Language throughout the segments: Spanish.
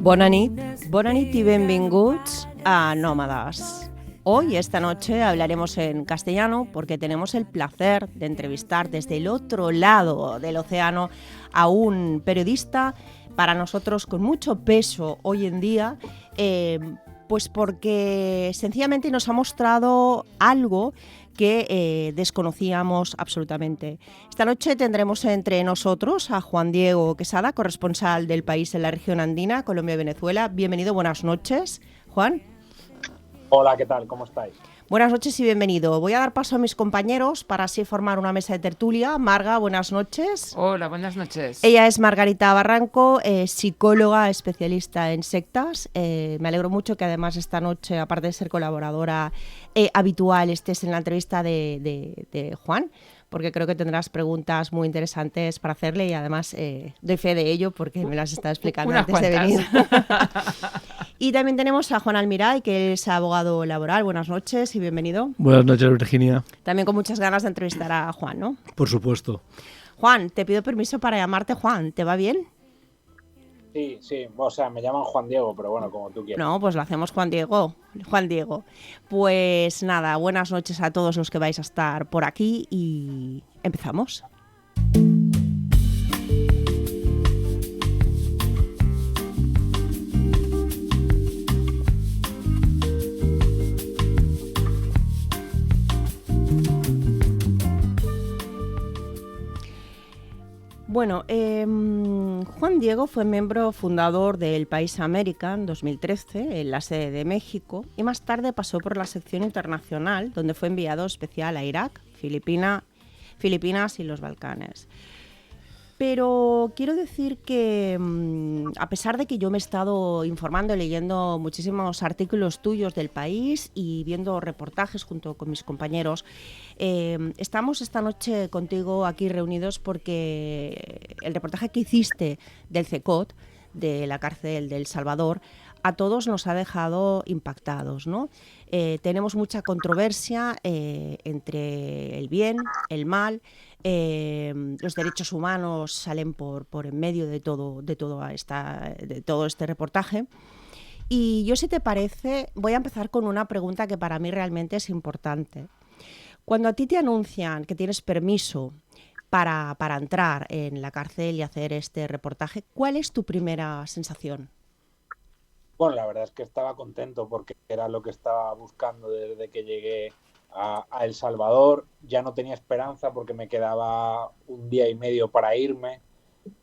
Bona nit y benvinguts a Nómadas. Hoy, esta noche, hablaremos en castellano porque tenemos el placer de entrevistar desde el otro lado del océano a un periodista para nosotros con mucho peso hoy en día, pues porque sencillamente nos ha mostrado algo que desconocíamos absolutamente. Esta noche tendremos entre nosotros a Juan Diego Quesada, corresponsal del País en la región andina, Colombia-Venezuela. Bienvenido, buenas noches, Juan. Hola, ¿qué tal? ¿Cómo estáis? Buenas noches y bienvenido. Voy a dar paso a mis compañeros para así formar una mesa de tertulia. Marga, buenas noches. Hola, buenas noches. Ella es Margarita Barranco, psicóloga especialista en sectas. Me alegro mucho que además esta noche, aparte de ser colaboradora habitual, estés en la entrevista de Juan, porque creo que tendrás preguntas muy interesantes para hacerle y además doy fe de ello porque me las está explicando Unas antes de venir. Y también tenemos a Juan Almiray, que es abogado laboral. Buenas noches y bienvenido. Buenas noches, Virginia. También con muchas ganas de entrevistar a Juan, ¿no? Por supuesto. Juan, te pido permiso para llamarte Juan. ¿Te va bien? Sí, o sea, me llaman Juan Diego, pero bueno, como tú quieras. No, pues lo hacemos Juan Diego. Juan Diego. Pues nada, buenas noches a todos los que vais a estar por aquí y empezamos. Bueno, Juan Diego fue miembro fundador del País América en 2013, en la sede de México, y más tarde pasó por la sección internacional, donde fue enviado especial a Irak, Filipinas y los Balcanes. Pero quiero decir que, a pesar de que yo me he estado informando, leyendo muchísimos artículos tuyos del País y viendo reportajes junto con mis compañeros, estamos esta noche contigo aquí reunidos porque el reportaje que hiciste del CECOT, de la cárcel de El Salvador, a todos nos ha dejado impactados, ¿no? Tenemos mucha controversia entre el bien, el mal. Los derechos humanos salen por en medio de todo este reportaje. Y yo, si te parece, voy a empezar con una pregunta que para mí realmente es importante. Cuando a ti te anuncian que tienes permiso para entrar en la cárcel y hacer este reportaje, ¿cuál es tu primera sensación? Bueno, la verdad es que estaba contento porque era lo que estaba buscando desde que llegué a El Salvador. Ya no tenía esperanza porque me quedaba un día y medio para irme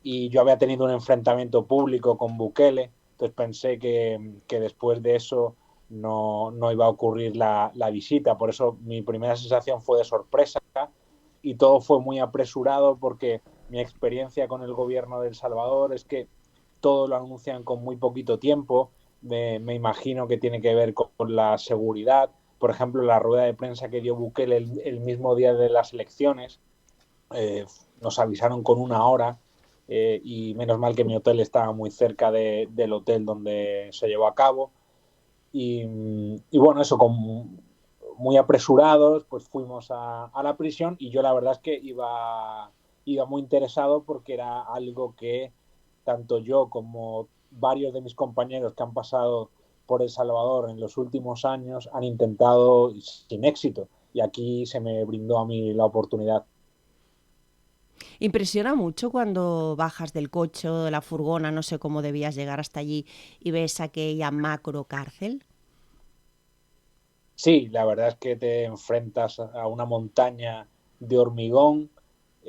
y yo había tenido un enfrentamiento público con Bukele, entonces pensé que después de eso no iba a ocurrir la visita. Por eso mi primera sensación fue de sorpresa y todo fue muy apresurado porque mi experiencia con el gobierno de El Salvador es que todo lo anuncian con muy poquito tiempo. Me imagino que tiene que ver con la seguridad. Por ejemplo, la rueda de prensa que dio Bukele el mismo día de las elecciones, nos avisaron con una hora y menos mal que mi hotel estaba muy cerca del hotel donde se llevó a cabo. Y bueno, eso, muy apresurados, pues fuimos a la prisión y yo la verdad es que iba muy interesado porque era algo que tanto yo como varios de mis compañeros que han pasado por El Salvador en los últimos años han intentado sin éxito. Y aquí se me brindó a mí la oportunidad. Impresiona mucho cuando bajas del coche o de la furgona, no sé cómo debías llegar hasta allí, y ves aquella macro cárcel. Sí, la verdad es que te enfrentas a una montaña de hormigón.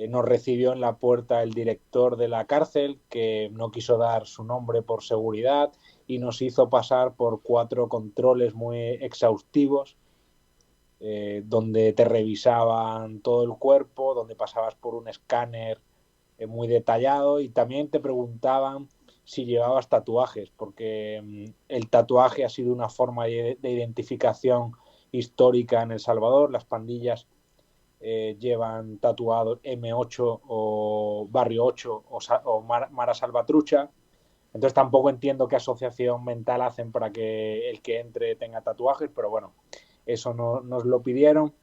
Nos recibió en la puerta el director de la cárcel, que no quiso dar su nombre por seguridad, y nos hizo pasar por 4 controles muy exhaustivos, donde te revisaban todo el cuerpo, donde pasabas por un escáner muy detallado y también te preguntaban si llevabas tatuajes, porque el tatuaje ha sido una forma de identificación histórica en El Salvador. Las pandillas llevan tatuados M8 o Barrio 8 o Mara Salvatrucha. Entonces tampoco entiendo qué asociación mental hacen para que el que entre tenga tatuajes, pero bueno, eso nos lo pidieron.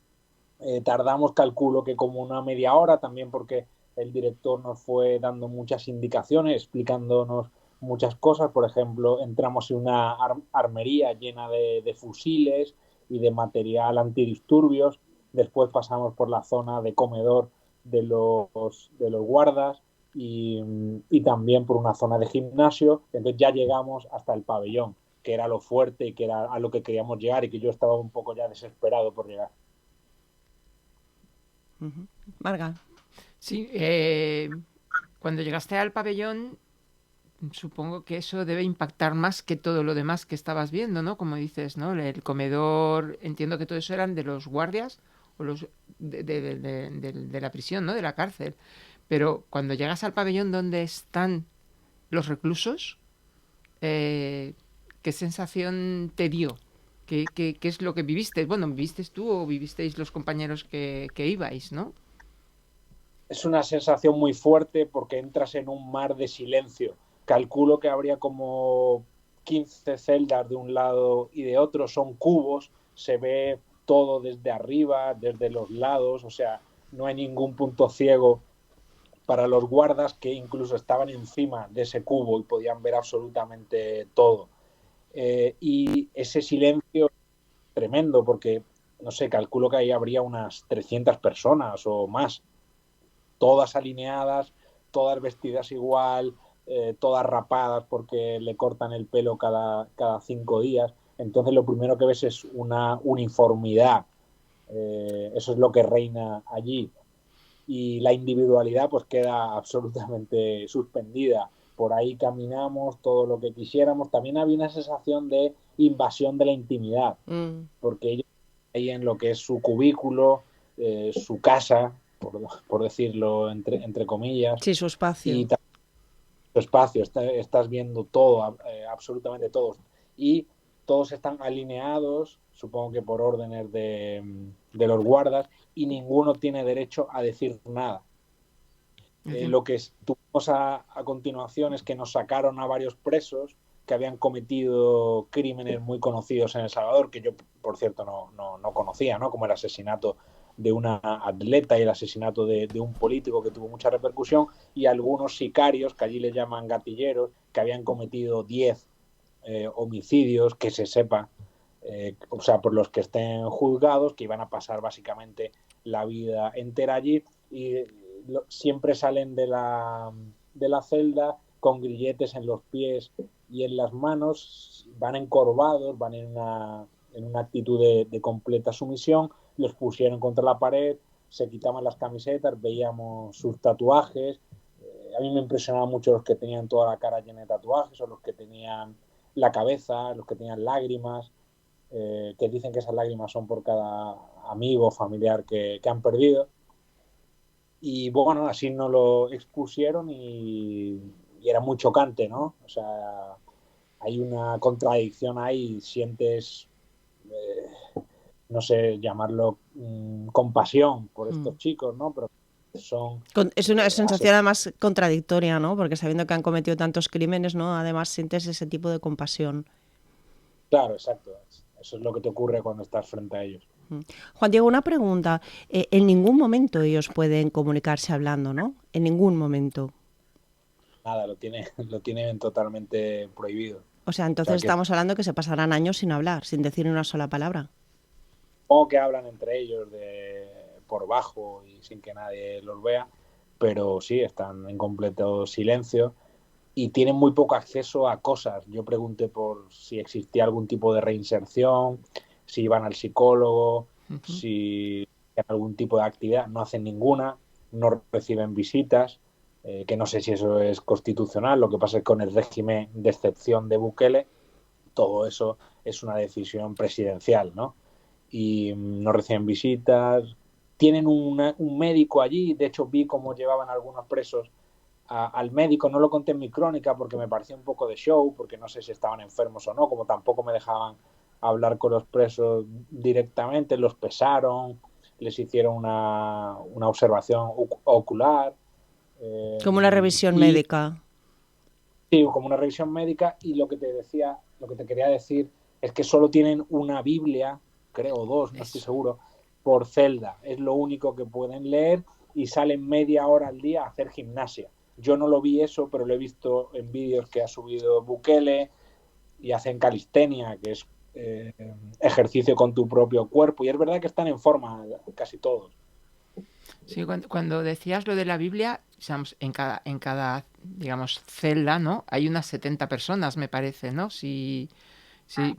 Tardamos, calculo que como una media hora, también porque el director nos fue dando muchas indicaciones, explicándonos muchas cosas. Por ejemplo, entramos en una armería llena de fusiles y de material antidisturbios. Después pasamos por la zona de comedor de los guardas y también por una zona de gimnasio. Entonces ya llegamos hasta el pabellón, que era lo fuerte y que era a lo que queríamos llegar y que yo estaba un poco ya desesperado por llegar. Marga. Sí, cuando llegaste al pabellón, supongo que eso debe impactar más que todo lo demás que estabas viendo, ¿no? Como dices, ¿no? El comedor, entiendo que todo eso eran de los guardias o los de la prisión, ¿no? De la cárcel. Pero cuando llegas al pabellón donde están los reclusos, ¿qué sensación te dio? ¿Qué es lo que viviste? Bueno, ¿viviste tú o vivisteis los compañeros que ibais, ¿no? Es una sensación muy fuerte porque entras en un mar de silencio. Calculo que habría como 15 celdas de un lado y de otro, son cubos, se ve todo desde arriba, desde los lados, o sea, no hay ningún punto ciego para los guardas, que incluso estaban encima de ese cubo y podían ver absolutamente todo. Y ese silencio tremendo, porque, no sé, calculo que ahí habría unas 300 personas o más, todas alineadas, todas vestidas igual, todas rapadas porque le cortan el pelo cada 5 días. Entonces lo primero que ves es una uniformidad. Eso es lo que reina allí. Y la individualidad pues queda absolutamente suspendida. Por ahí caminamos todo lo que quisiéramos. También había una sensación de invasión de la intimidad, porque ellos ahí en lo que es su cubículo, su casa, por decirlo entre comillas. Sí, su espacio. Y su espacio, estás viendo todo, absolutamente todos. Y todos están alineados, supongo que por órdenes de los guardas, y ninguno tiene derecho a decir nada. Lo que tuvimos a continuación es que nos sacaron a varios presos que habían cometido crímenes muy conocidos en El Salvador, que yo, por cierto, no conocía, ¿no? Como el asesinato de una atleta y el asesinato de un político que tuvo mucha repercusión, y algunos sicarios, que allí les llaman gatilleros, que habían cometido 10 homicidios, que se sepa, o sea, por los que estén juzgados, que iban a pasar básicamente la vida entera allí, y siempre salen de la celda con grilletes en los pies y en las manos, van encorvados, van en una actitud de completa sumisión. Los pusieron contra la pared, se quitaban las camisetas, veíamos sus tatuajes. A mí me impresionaba mucho los que tenían toda la cara llena de tatuajes, o los que tenían la cabeza, los que tenían lágrimas, que dicen que esas lágrimas son por cada amigo o familiar que han perdido. Y bueno, así nos lo expusieron y era muy chocante, ¿no? O sea, hay una contradicción ahí, sientes, no sé, llamarlo compasión por estos chicos, ¿no? Pero son... Es una sensación además contradictoria, ¿no? Porque sabiendo que han cometido tantos crímenes, ¿no? Además sientes ese tipo de compasión. Claro, exacto. Eso es lo que te ocurre cuando estás frente a ellos. Juan Diego, una pregunta. En ningún momento ellos pueden comunicarse hablando, ¿no? En ningún momento. Nada, lo tienen totalmente prohibido. O sea, entonces estamos hablando que se pasarán años sin hablar, sin decir una sola palabra. O que hablan entre ellos por bajo y sin que nadie los vea, pero sí, están en completo silencio y tienen muy poco acceso a cosas. Yo pregunté por si existía algún tipo de reinserción, si iban al psicólogo, si hacían algún tipo de actividad. No hacen ninguna, no reciben visitas, que no sé si eso es constitucional. Lo que pasa es que con el régimen de excepción de Bukele, todo eso es una decisión presidencial, ¿no? Y no reciben visitas. Tienen un médico allí, de hecho vi cómo llevaban algunos presos al médico. No lo conté en mi crónica porque me parecía un poco de show, porque no sé si estaban enfermos o no, como tampoco me dejaban hablar con los presos directamente. Los pesaron, les hicieron una observación ocular. Como una revisión médica. Sí, como una revisión médica. Y lo que te quería decir es que solo tienen una Biblia, creo, dos, no estoy seguro, por celda. Es lo único que pueden leer y salen media hora al día a hacer gimnasia. Yo no lo vi eso, pero lo he visto en vídeos que ha subido Bukele y hacen calistenia, que es ejercicio con tu propio cuerpo. Y es verdad que están en forma casi todos. Sí, cuando decías lo de la Biblia, en cada, digamos, celda, ¿no? Hay unas 70 personas, me parece, ¿no? Sí,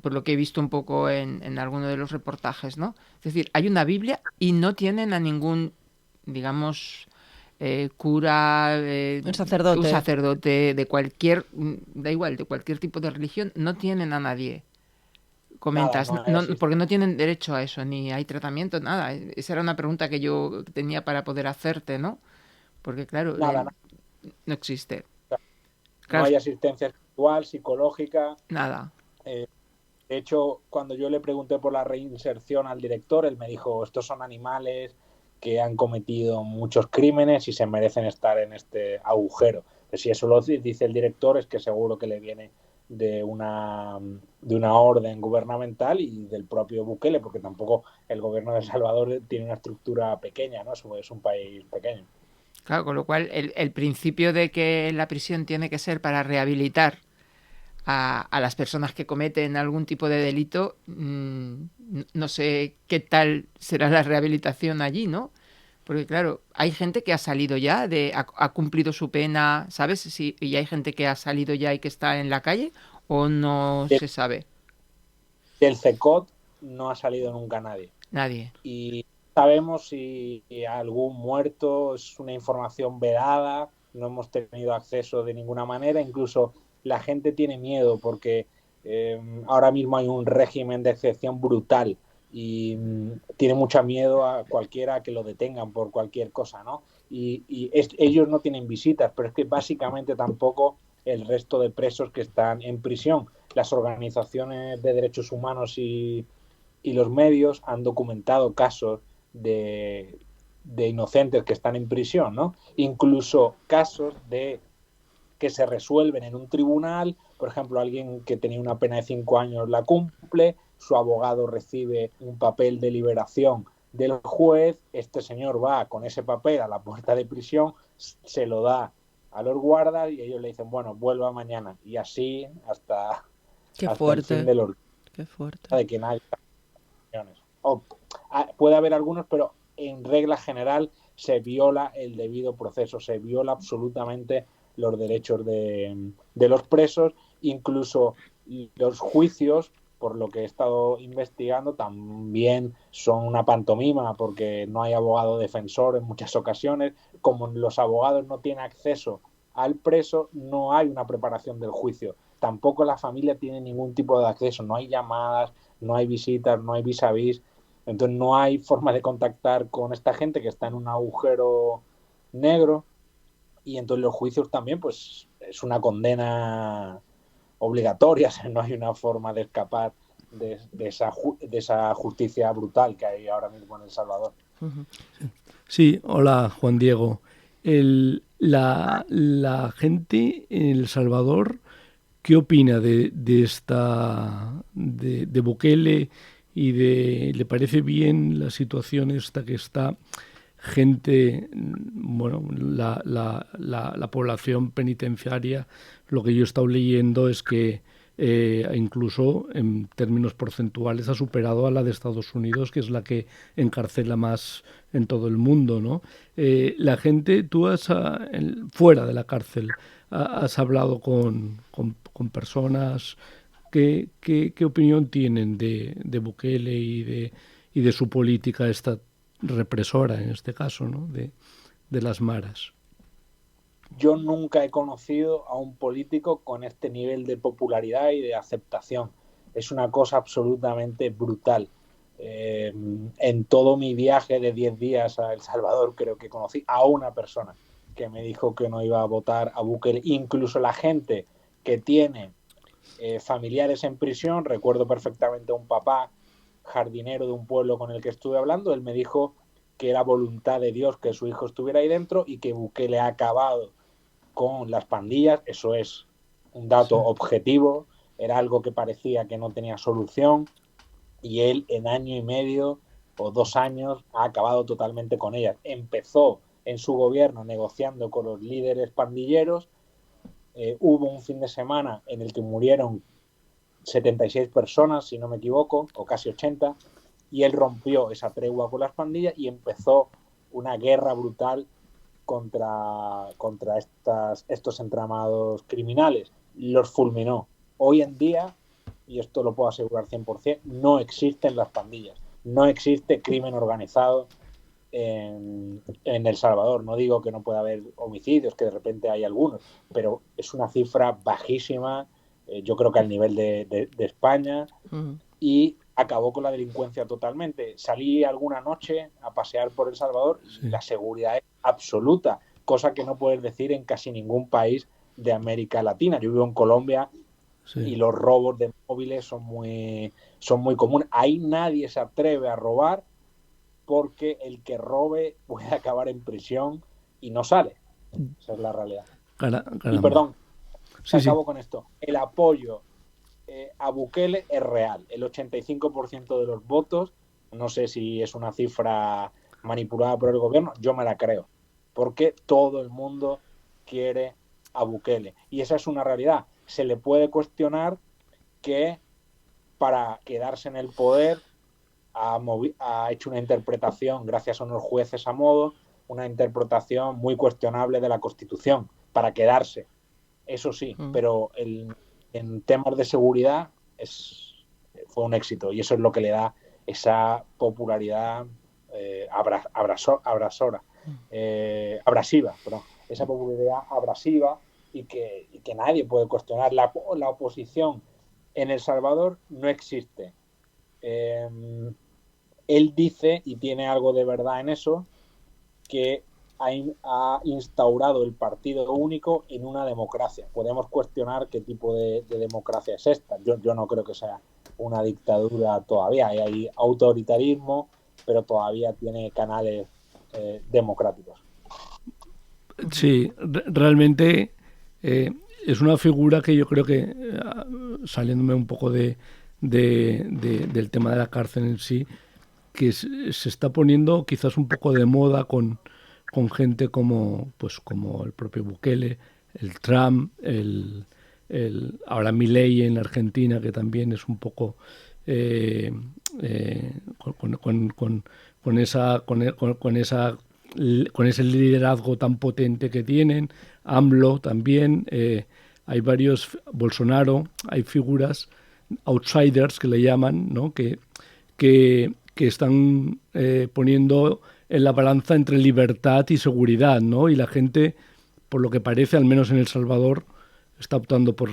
por lo que he visto un poco en alguno de los reportajes, ¿no? Es decir, hay una Biblia y no tienen a ningún, digamos, cura, Un un sacerdote. sacerdote de cualquier, da igual, de cualquier tipo de religión, no tienen a nadie. Nada, Comentas, no hay porque no tienen derecho a eso, ni hay tratamiento, nada. Esa era una pregunta que yo tenía para poder hacerte, ¿no? Porque claro, nada, nada. no existe. No Claro, hay asistencia espiritual, psicológica. nada. Eh, de hecho, cuando yo le pregunté por la reinserción al director, él me dijo, estos son animales que han cometido muchos crímenes y se merecen estar en este agujero. Pero si eso lo dice el director, es que seguro que le viene de una orden gubernamental y del propio Bukele, porque tampoco el gobierno de El Salvador tiene una estructura pequeña, ¿no? Es un país pequeño. Claro, con lo cual el principio de que la prisión tiene que ser para rehabilitar a las personas que cometen algún tipo de delito, no sé qué tal será la rehabilitación allí, ¿no? Porque claro, hay gente que ha salido ya, ha cumplido su pena, ¿sabes? Sí, y hay gente que ha salido ya y que está en la calle, o no Del, se sabe. del CECOT no ha salido nunca nadie. Nadie. Y sabemos si algún muerto es una información vedada, no hemos tenido acceso de ninguna manera, incluso la gente tiene miedo porque ahora mismo hay un régimen de excepción brutal y tiene mucho miedo a cualquiera que lo detengan por cualquier cosa, ¿no? Ellos no tienen visitas, pero es que básicamente tampoco el resto de presos que están en prisión. Las organizaciones de derechos humanos y los medios han documentado casos de inocentes que están en prisión, ¿no? Incluso casos de que se resuelven en un tribunal, por ejemplo, alguien que tenía una pena de 5 años la cumple, su abogado recibe un papel de liberación del juez, este señor va con ese papel a la puerta de prisión, se lo da a los guardas y ellos le dicen, bueno, vuelva mañana. Y así Qué hasta el fin fuerte, de los qué fuerte. de que nadie. O, puede haber algunos, pero en regla general se viola el debido proceso, se viola absolutamente los derechos de los presos, incluso los juicios, por lo que he estado investigando, también son una pantomima porque no hay abogado defensor en muchas ocasiones. Como los abogados no tienen acceso al preso, no hay una preparación del juicio. Tampoco la familia tiene ningún tipo de acceso, no hay llamadas, no hay visitas, no hay vis a vis. Entonces no hay forma de contactar con esta gente que está en un agujero negro y entonces los juicios también pues es una condena obligatoria, o sea, no hay una forma de escapar de esa justicia brutal que hay ahora mismo en El Salvador. Sí, hola Juan Diego. La gente en El Salvador, ¿qué opina de Bukele le parece bien la situación esta que está gente, bueno, la población penitenciaria, lo que yo he estado leyendo es que incluso en términos porcentuales ha superado a la de Estados Unidos, que es la que encarcela más en todo el mundo, ¿no? La gente, fuera de la cárcel, has hablado con personas. ¿Qué opinión tienen de Bukele y de su política esta represora, en este caso, ¿no? de las maras? Yo nunca he conocido a un político con este nivel de popularidad y de aceptación. Es una cosa absolutamente brutal. En todo mi viaje de 10 días a El Salvador creo que conocí a una persona que me dijo que no iba a votar a Bukele. Incluso la gente que tiene familiares en prisión, recuerdo perfectamente a un papá jardinero de un pueblo con el que estuve hablando, él me dijo que era voluntad de Dios que su hijo estuviera ahí dentro y que Bukele ha acabado con las pandillas. Eso es un dato Sí. objetivo, era algo que parecía que no tenía solución y él en año y medio o 2 años ha acabado totalmente con ellas. Empezó en su gobierno negociando con los líderes pandilleros. Hubo un fin de semana en el que murieron 76 personas, si no me equivoco, o casi 80, y él rompió esa tregua con las pandillas y empezó una guerra brutal contra estos entramados criminales. Los fulminó. Hoy en día, y esto lo puedo asegurar 100%, no existen las pandillas. No existe crimen organizado en El Salvador. No digo que no pueda haber homicidios, que de repente hay algunos, pero es una cifra bajísima, yo creo que al nivel de España, y acabó con la delincuencia totalmente. Salí alguna noche a pasear por El Salvador y la seguridad es absoluta, cosa que no puedes decir en casi ningún país de América Latina. Yo vivo en Colombia y los robos de móviles son muy comunes. Ahí nadie se atreve a robar porque el que robe puede acabar en prisión y no sale. Esa es la realidad. Y perdón, acabo con esto. El apoyo a Bukele es real. El 85% de los votos, no sé si es una cifra manipulada por el gobierno, yo me la creo. Porque todo el mundo quiere a Bukele. Y esa es una realidad. Se le puede cuestionar que para quedarse en el poder ha hecho una interpretación, gracias a unos jueces a modo, una interpretación muy cuestionable de la Constitución para quedarse. Eso sí, pero en temas de seguridad fue un éxito y eso es lo que le da esa popularidad abrasiva, esa popularidad abrasiva y que nadie puede cuestionar. La oposición en El Salvador no existe. Él dice, y tiene algo de verdad en eso, que ha instaurado el partido único en una democracia. Podemos cuestionar qué tipo de democracia es esta. Yo no creo que sea una dictadura todavía. Hay autoritarismo, pero todavía tiene canales democráticos. Sí, realmente es una figura que yo creo que, saliéndome un poco del tema de la cárcel en sí, que se está poniendo quizás un poco de moda con gente como el propio Bukele, el Trump, ahora Milei en Argentina, que también es un poco con ese liderazgo tan potente que tienen. AMLO también, hay varios, Bolsonaro, hay figuras outsiders que le llaman, ¿no? que están poniendo en la balanza entre libertad y seguridad, ¿no? Y la gente, por lo que parece, al menos en El Salvador, está optando por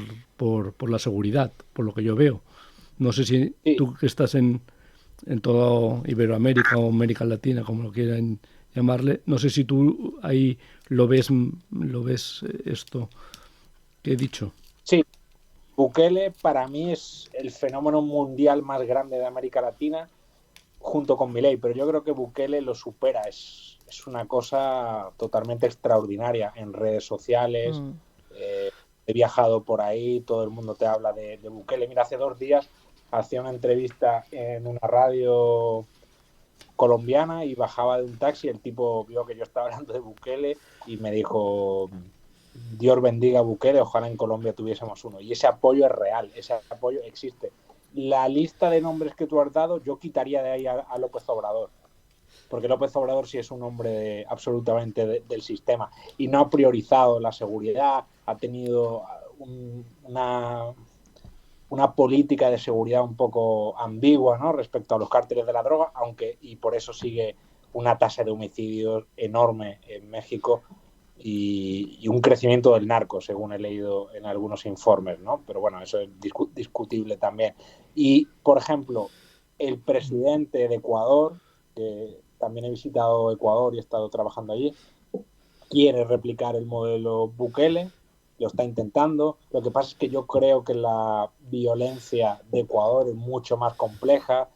la seguridad, por lo que yo veo. No sé si tú, que estás en toda Iberoamérica o América Latina, como lo quieran llamarle, no sé si tú ahí lo ves esto que he dicho. Sí, Bukele para mí es el fenómeno mundial más grande de América Latina, junto con Milei, pero yo creo que Bukele lo supera. Es una cosa totalmente extraordinaria en redes sociales. He viajado por ahí, todo el mundo te habla de Bukele. Mira, hace 2 días hacía una entrevista en una radio colombiana y bajaba de un taxi, el tipo vio que yo estaba hablando de Bukele y me dijo: Dios bendiga a Bukele, ojalá en Colombia tuviésemos uno. Y ese apoyo es real, ese apoyo existe. La lista de nombres que tú has dado, yo quitaría de ahí a López Obrador, porque López Obrador sí es un hombre absolutamente del sistema y no ha priorizado la seguridad, ha tenido una política de seguridad un poco ambigua, ¿no?, respecto a los cárteles de la droga, y por eso sigue una tasa de homicidios enorme en México y un crecimiento del narco, según he leído en algunos informes, ¿no? Pero bueno, eso es discutible también. Y, por ejemplo, el presidente de Ecuador, que también he visitado Ecuador y he estado trabajando allí, quiere replicar el modelo Bukele, lo está intentando. Lo que pasa es que yo creo que la violencia de Ecuador es mucho más compleja,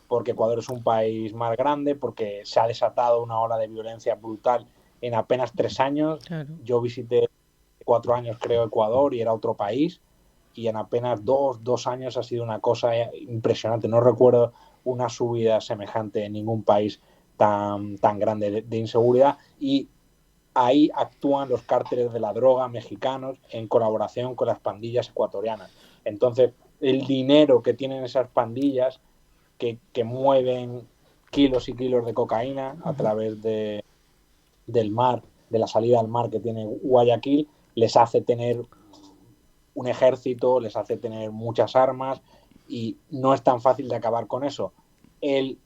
porque Ecuador es un país más grande, porque se ha desatado una ola de violencia brutal en apenas 3 años. Claro. Yo visité 4 años, creo, Ecuador y era otro país, y en apenas 2 años ha sido una cosa impresionante. No recuerdo una subida semejante en ningún país tan grande de inseguridad. Y ahí actúan los cárteles de la droga mexicanos en colaboración con las pandillas ecuatorianas. Entonces, el dinero que tienen esas pandillas que mueven kilos y kilos de cocaína a través del mar, de la salida al mar que tiene Guayaquil, les hace tener un ejército, les hace tener muchas armas y no es tan fácil de acabar con eso. Él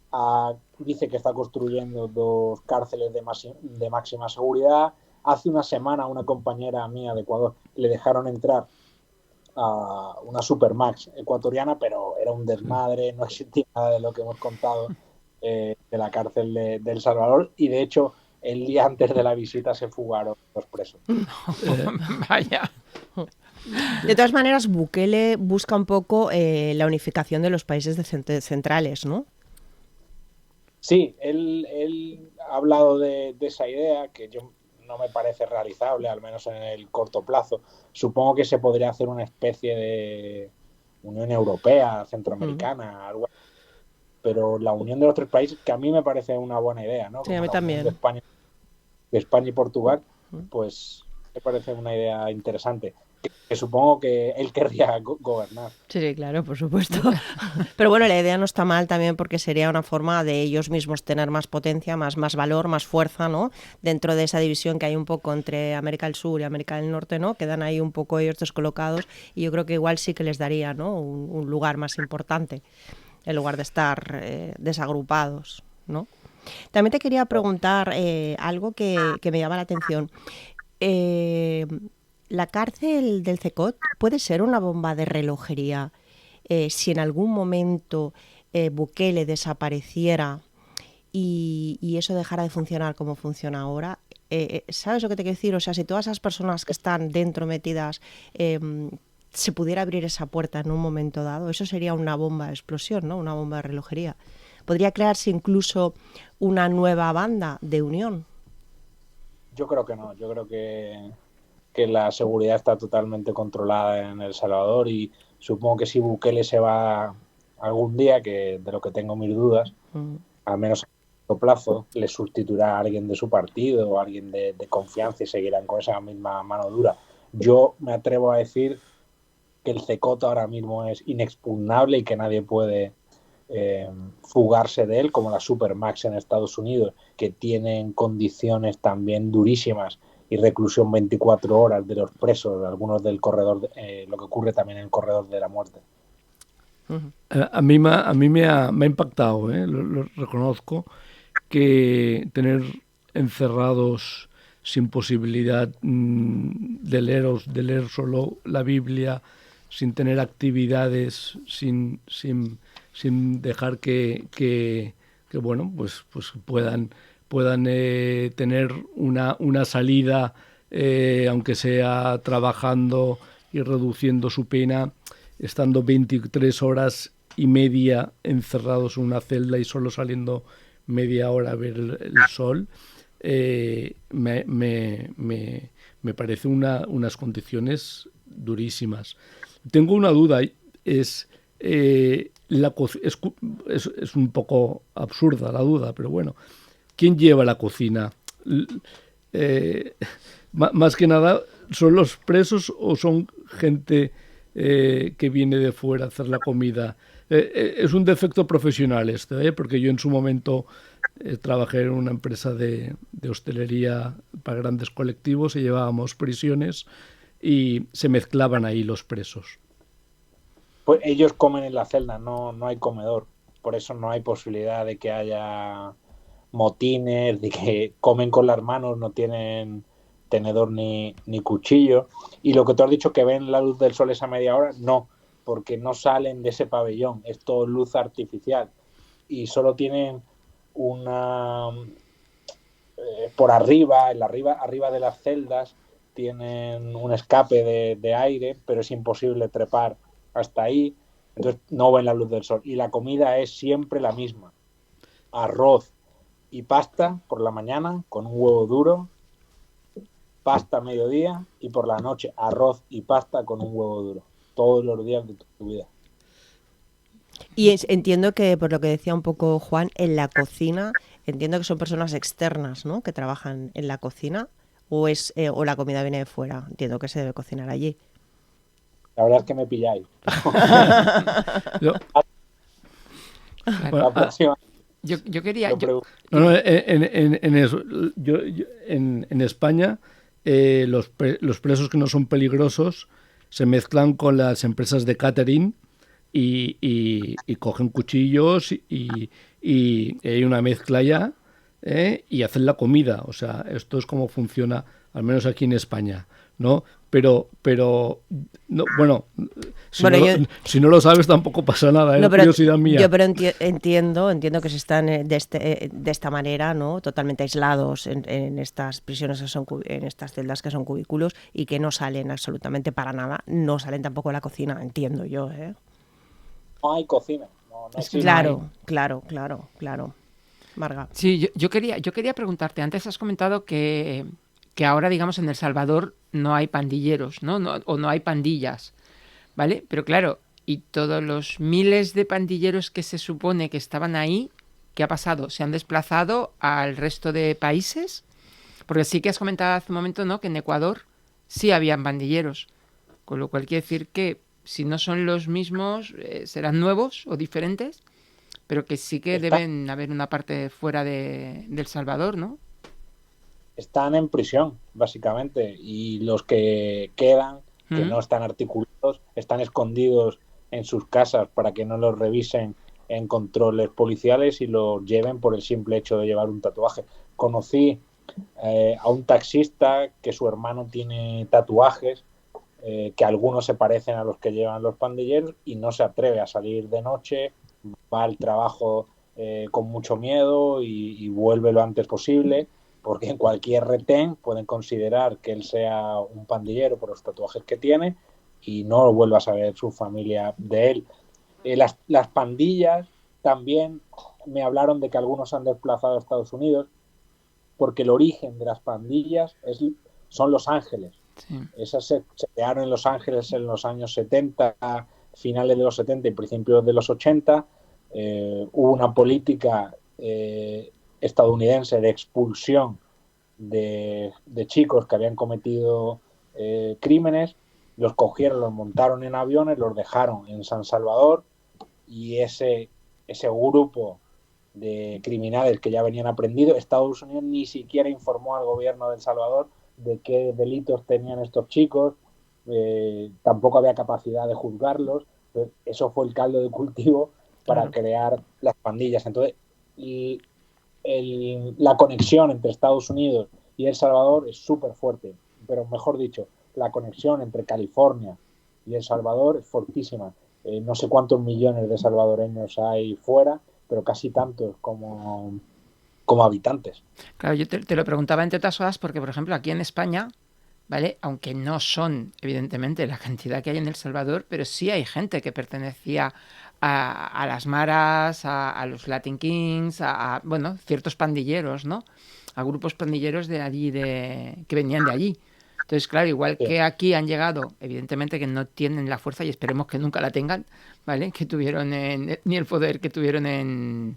dice que está construyendo 2 cárceles de máxima seguridad. Hace una semana una compañera mía de Ecuador le dejaron entrar a una Supermax ecuatoriana, pero era un desmadre, no existía nada de lo que hemos contado de la cárcel de El Salvador, y de hecho el día antes de la visita se fugaron los presos. Vaya. De todas maneras, Bukele busca un poco la unificación de los países centrales, ¿no? Sí, él ha hablado de esa idea que yo no me parece realizable, al menos en el corto plazo. Supongo que se podría hacer una especie de Unión Europea, Centroamericana, algo así. Pero la unión de los 3 países, que a mí me parece una buena idea, ¿no? Sí, a mí la también. unión de España y Portugal, pues me parece una idea interesante. Que supongo que él querría gobernar. Sí, claro, por supuesto. Pero bueno, la idea no está mal también porque sería una forma de ellos mismos tener más potencia, más valor, más fuerza, ¿no? Dentro de esa división que hay un poco entre América del Sur y América del Norte, ¿no? Quedan ahí un poco ellos descolocados y yo creo que igual sí que les daría, ¿no? un lugar más importante en lugar de estar desagrupados, ¿no? También te quería preguntar algo que me llama la atención. La cárcel del CECOT puede ser una bomba de relojería si en algún momento Bukele desapareciera y eso dejara de funcionar como funciona ahora. ¿Sabes lo que te quiero decir? O sea, si todas esas personas que están dentro metidas se pudiera abrir esa puerta en un momento dado, eso sería una bomba de explosión, ¿no? Una bomba de relojería. Podría crearse incluso una nueva banda de unión. Yo creo que no. Yo creo que la seguridad está totalmente controlada en El Salvador y supongo que si Bukele se va algún día, que de lo que tengo mis dudas, al menos a corto plazo, le sustituirá a alguien de su partido o alguien de confianza y seguirán con esa misma mano dura. Yo me atrevo a decir que el CECOT ahora mismo es inexpugnable y que nadie puede fugarse de él, como la Supermax en Estados Unidos, que tienen condiciones también durísimas y reclusión 24 horas de los presos, algunos del corredor, lo que ocurre también en el corredor de la muerte. A mí me ha impactado, lo reconozco, que tener encerrados sin posibilidad de leer solo la Biblia, sin tener actividades, sin dejar que bueno, pues puedan tener una salida, aunque sea trabajando y reduciendo su pena, estando 23 horas y media encerrados en una celda y solo saliendo media hora a ver el sol, me parece unas condiciones durísimas. Tengo una duda, es un poco absurda la duda, pero bueno, ¿quién lleva la cocina? Más que nada, ¿son los presos o son gente que viene de fuera a hacer la comida? Es un defecto profesional este, porque yo en su momento trabajé en una empresa de hostelería para grandes colectivos y llevábamos prisiones y se mezclaban ahí los presos. Pues ellos comen en la celda, no hay comedor, por eso no hay posibilidad de que haya motines, de que comen con las manos, no tienen tenedor ni cuchillo. Y lo que tú has dicho, que ven la luz del sol esa media hora, no, porque no salen de ese pabellón, es todo luz artificial y solo tienen una por arriba de las celdas tienen un escape de aire, pero es imposible trepar hasta ahí, entonces no ven la luz del sol y la comida es siempre la misma: arroz y pasta por la mañana con un huevo duro, pasta a mediodía y por la noche arroz y pasta con un huevo duro, todos los días de tu vida. Y entiendo que, por lo que decía un poco Juan, en la cocina, entiendo que son personas externas, ¿no?, que trabajan en la cocina, o la comida viene de fuera. Entiendo que se debe cocinar allí. La verdad es que me pilláis. Yo- Claro. bueno, La próxima Yo quería, lo yo- pregunto. no, no, en España los presos que no son peligrosos se mezclan con las empresas de catering y cogen cuchillos y hay una mezcla ya, y hacen la comida. O sea, esto es como funciona, al menos aquí en España, ¿no? Pero no, bueno, Bueno, yo, si no lo sabes tampoco pasa nada, no, es pero curiosidad mía. yo pero entiendo que se están de esta manera, ¿no? Totalmente aislados en estas prisiones que son en estas celdas que son cubículos y que no salen absolutamente para nada, no salen tampoco a la cocina, entiendo yo, ¿eh? No hay cocina. No Es que existe. no hay. Claro. Marga. Sí, yo quería preguntarte, antes has comentado que ahora, digamos, en El Salvador no hay pandilleros, ¿no? O no hay pandillas, ¿vale? Pero claro, y todos los miles de pandilleros que se supone que estaban ahí, ¿qué ha pasado? ¿Se han desplazado al resto de países? Porque sí que has comentado hace un momento, ¿no? Que en Ecuador sí habían pandilleros, con lo cual quiere decir que si no son los mismos, serán nuevos o diferentes, pero que sí que Está- deben haber una parte fuera de El Salvador, ¿no? Están en prisión, básicamente, y los que quedan, que ¿Mm? no están articulados, están escondidos en sus casas para que no los revisen en controles policiales y los lleven por el simple hecho de llevar un tatuaje. Conocí a un taxista que su hermano tiene tatuajes, que algunos se parecen a los que llevan los pandilleros y no se atreve a salir de noche, va al trabajo con mucho miedo y vuelve lo antes posible, porque en cualquier retén pueden considerar que él sea un pandillero por los tatuajes que tiene y no vuelva a saber su familia de él. Las pandillas también me hablaron de que algunos han desplazado a Estados Unidos porque el origen de las pandillas son Los Ángeles. Sí. Esas se crearon en Los Ángeles en los años 70, finales de los 70 y principios de los 80. Hubo una política estadounidense de expulsión de chicos que habían cometido crímenes, los cogieron, los montaron en aviones, los dejaron en San Salvador y ese grupo de criminales que ya venían aprendidos, Estados Unidos ni siquiera informó al gobierno de El Salvador de qué delitos tenían estos chicos, tampoco había capacidad de juzgarlos. Entonces, eso fue el caldo de cultivo para crear las pandillas. Entonces, la conexión entre Estados Unidos y El Salvador es súper fuerte, pero mejor dicho, la conexión entre California y El Salvador es fortísima. No sé cuántos millones de salvadoreños hay fuera, pero casi tantos como habitantes. Claro, yo te lo preguntaba entre otras cosas porque, por ejemplo, aquí en España, ¿vale? Aunque no son, evidentemente, la cantidad que hay en El Salvador, pero sí hay gente que pertenecía a las maras, a los Latin Kings, bueno, ciertos pandilleros, ¿no? A grupos pandilleros de allí, que venían de allí. Entonces, claro, igual Sí. que aquí han llegado, evidentemente que no tienen la fuerza y esperemos que nunca la tengan, ¿vale? Que tuvieron ni el poder que tuvieron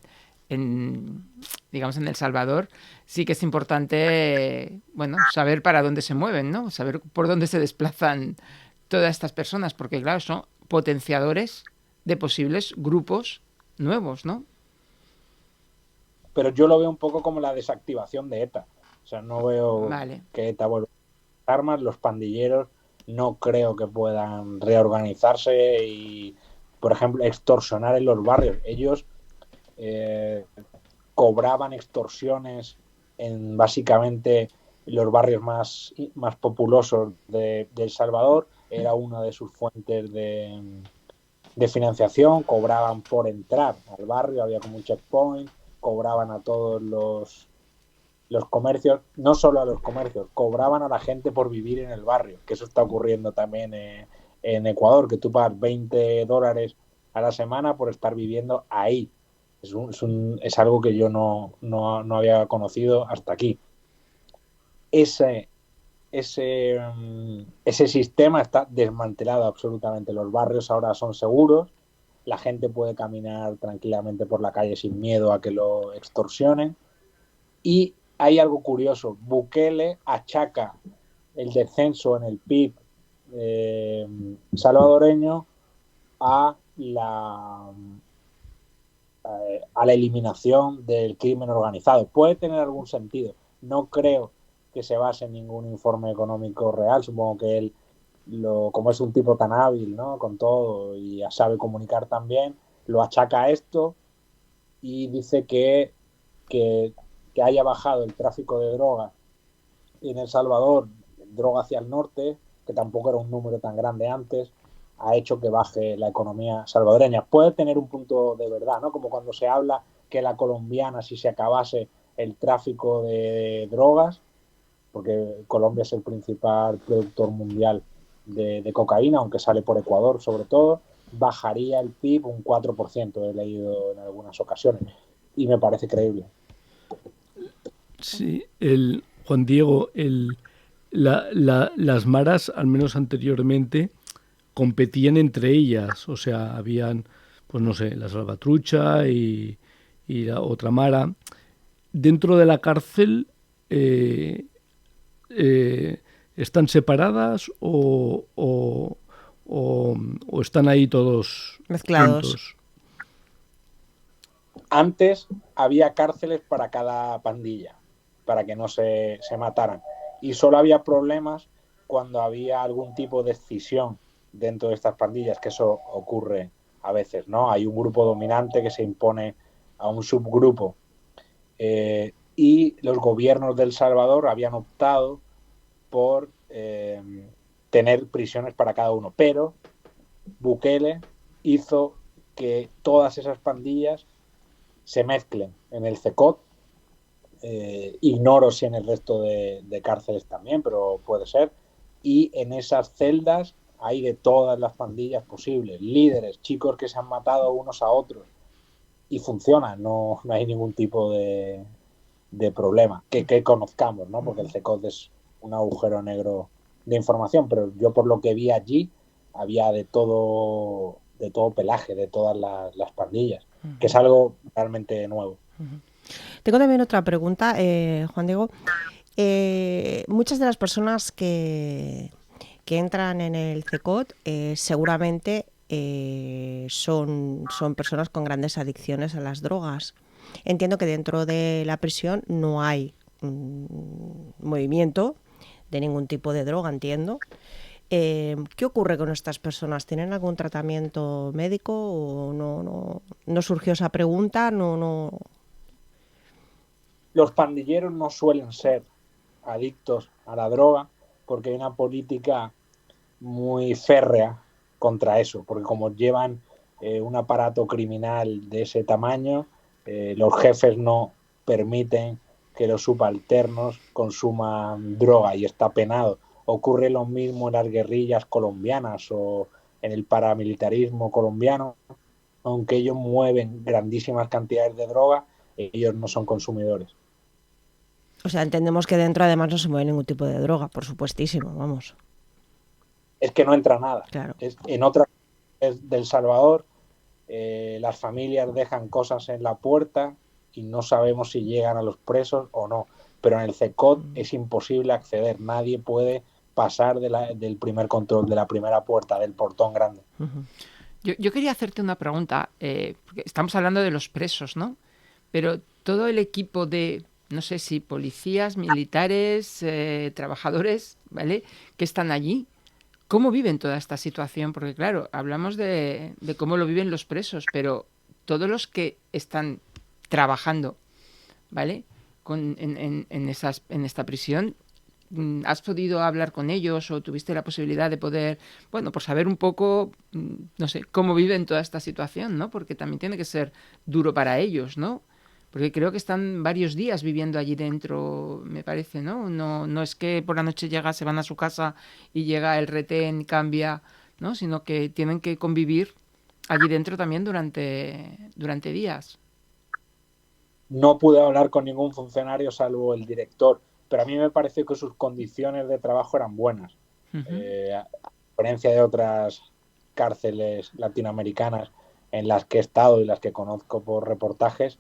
digamos, en El Salvador, sí que es importante, bueno, saber para dónde se mueven, ¿no? Saber por dónde se desplazan todas estas personas, porque, claro, son potenciadores de posibles grupos nuevos, ¿no? Pero yo lo veo un poco como la desactivación de ETA. O sea, no veo Vale. que ETA vuelva a armas, los pandilleros no creo que puedan reorganizarse y, por ejemplo, extorsionar en los barrios. Ellos cobraban extorsiones en básicamente los barrios más populosos de El Salvador. Era una de sus fuentes de financiación. Cobraban por entrar al barrio, había como un checkpoint, cobraban a todos los comercios, no solo a los comercios, cobraban a la gente por vivir en el barrio, que eso está ocurriendo también en Ecuador, que tú pagas $20 a la semana por estar viviendo ahí. Es algo que yo no había conocido hasta aquí. Ese sistema está desmantelado absolutamente. Los barrios ahora son seguros, la gente puede caminar tranquilamente por la calle sin miedo a que lo extorsionen y hay algo curioso. Bukele achaca el descenso en el PIB salvadoreño a la eliminación del crimen organizado. Puede tener algún sentido. No creo que se base en ningún informe económico real. Supongo que él, como es un tipo tan hábil, ¿no?, con todo y sabe comunicar tan bien, lo achaca a esto y dice que haya bajado el tráfico de drogas en El Salvador, droga hacia el norte, que tampoco era un número tan grande antes, ha hecho que baje la economía salvadoreña. Puede tener un punto de verdad, ¿no? Como cuando se habla que la colombiana, si se acabase el tráfico de drogas, porque Colombia es el principal productor mundial de cocaína, aunque sale por Ecuador sobre todo, bajaría el PIB un 4%, he leído en algunas ocasiones, y me parece creíble. Sí, Juan Diego, las maras, al menos anteriormente, competían entre ellas, o sea, habían, pues no sé, la Salvatrucha y la otra mara. Dentro de la cárcel, ¿están separadas o están ahí todos Mezclados. juntos? Antes había cárceles para cada pandilla, para que no se mataran. Y solo había problemas cuando había algún tipo de escisión dentro de estas pandillas, que eso ocurre a veces, ¿no? Hay un grupo dominante que se impone a un subgrupo. Y los gobiernos de El Salvador habían optado por tener prisiones para cada uno. Pero Bukele hizo que todas esas pandillas se mezclen en el CECOT. Ignoro si en el resto de cárceles también, pero puede ser. Y en esas celdas hay de todas las pandillas posibles, líderes, chicos que se han matado unos a otros. Y funciona, no hay ningún tipo de problema que conozcamos, ¿no? Porque el CECOT es un agujero negro de información, pero yo por lo que vi allí había de todo pelaje, de todas las pandillas, que es algo realmente nuevo. Tengo también otra pregunta, Juan Diego. Muchas de las personas que entran en el CECOT seguramente son personas con grandes adicciones a las drogas. Entiendo que dentro de la prisión no hay movimiento de ningún tipo de droga, entiendo. ¿Qué ocurre con estas personas? ¿Tienen algún tratamiento médico o no surgió esa pregunta? No. Los pandilleros no suelen ser adictos a la droga porque hay una política muy férrea contra eso, porque como llevan un aparato criminal de ese tamaño, los jefes no permiten que los subalternos consuman droga y está penado. Ocurre lo mismo en las guerrillas colombianas o en el paramilitarismo colombiano, aunque ellos mueven grandísimas cantidades de droga, ellos no son consumidores. O sea, entendemos que dentro además no se mueve ningún tipo de droga, por supuestísimo, vamos. Es que no entra nada. Claro. En otras del Salvador, las familias dejan cosas en la puerta y no sabemos si llegan a los presos o no. Pero en el CECOT es imposible acceder. Nadie puede pasar del primer control, de la primera puerta, del portón grande. Uh-huh. Yo quería hacerte una pregunta, porque estamos hablando de los presos, ¿no? Pero todo el equipo de, no sé si policías, militares, trabajadores, ¿vale?, que están allí, ¿cómo viven toda esta situación? Porque claro, hablamos de cómo lo viven los presos, pero todos los que están trabajando, ¿vale?, en esta prisión, ¿has podido hablar con ellos o tuviste la posibilidad de poder, bueno, por saber un poco, no sé, cómo viven toda esta situación, ¿no? Porque también tiene que ser duro para ellos, ¿no? Porque creo que están varios días viviendo allí dentro, me parece, ¿no? No es que por la noche se van a su casa y llega el retén, cambia, ¿no? Sino que tienen que convivir allí dentro también durante días. No pude hablar con ningún funcionario salvo el director, pero a mí me pareció que sus condiciones de trabajo eran buenas. Uh-huh. A diferencia de otras cárceles latinoamericanas en las que he estado y las que conozco por reportajes,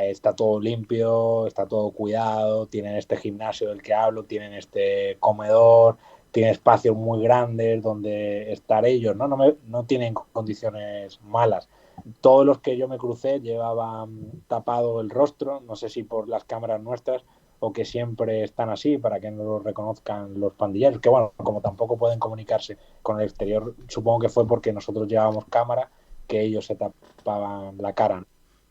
está todo limpio, está todo cuidado, tienen este gimnasio del que hablo, tienen este comedor, tienen espacios muy grandes donde estar ellos, ¿no? No tienen condiciones malas. Todos los que yo me crucé llevaban tapado el rostro, no sé si por las cámaras nuestras o que siempre están así para que no los reconozcan los pandilleros, que bueno, como tampoco pueden comunicarse con el exterior, supongo que fue porque nosotros llevábamos cámara que ellos se tapaban la cara.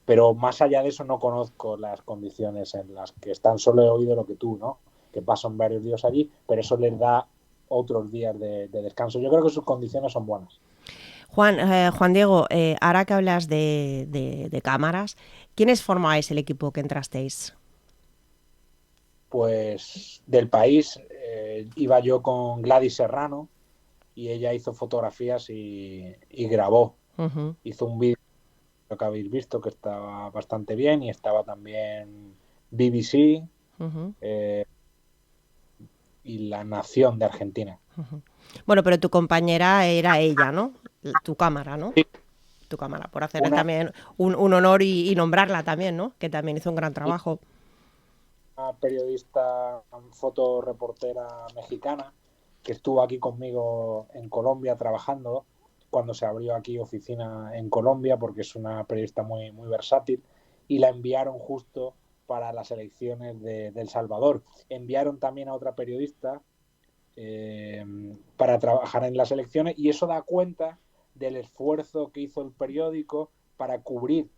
Pero más allá de eso no conozco las condiciones en las que están, solo he oído lo que tú, ¿no? Que pasan varios días allí, pero eso les da otros días de descanso. Yo creo que sus condiciones son buenas. Juan Diego, ahora que hablas de cámaras, ¿quiénes formáis el equipo que entrasteis? Pues del país iba yo con Gladys Serrano y ella hizo fotografías y grabó. Uh-huh. Hizo un vídeo que habéis visto que estaba bastante bien y estaba también BBC Uh-huh. Y La Nación de Argentina. Uh-huh. Bueno, pero tu compañera era ella, ¿no? Tu cámara, ¿no? Sí. Tu cámara, por hacerle también un honor y nombrarla también, ¿no? Que también hizo un gran trabajo. Una periodista, fotoreportera mexicana que estuvo aquí conmigo en Colombia trabajando cuando se abrió aquí oficina en Colombia, porque es una periodista muy, muy versátil, y la enviaron justo para las elecciones de El Salvador. Enviaron también a otra periodista para trabajar en las elecciones, y eso da cuenta del esfuerzo que hizo el periódico para cubrir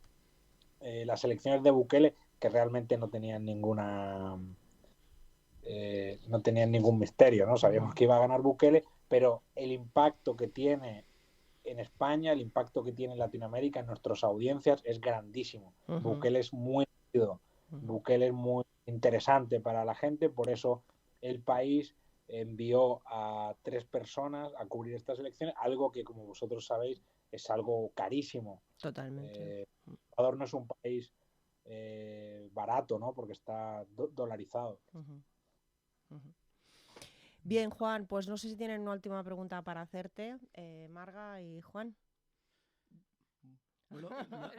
las elecciones de Bukele, que realmente no tenían no tenían ningún misterio, ¿no? Sabíamos que iba a ganar Bukele, pero el impacto que tiene en España, el impacto que tiene en Latinoamérica, en nuestras audiencias, es grandísimo. Uh-huh. Bukele es muy querido, Bukele es muy interesante para la gente, por eso el país envió a 3 personas a cubrir estas elecciones, algo que, como vosotros sabéis, es algo carísimo. Totalmente. Ecuador no es un país barato, ¿no? Porque está dolarizado. Uh-huh. Uh-huh. Bien, Juan, pues no sé si tienen una última pregunta para hacerte, Marga y Juan. Bueno, no.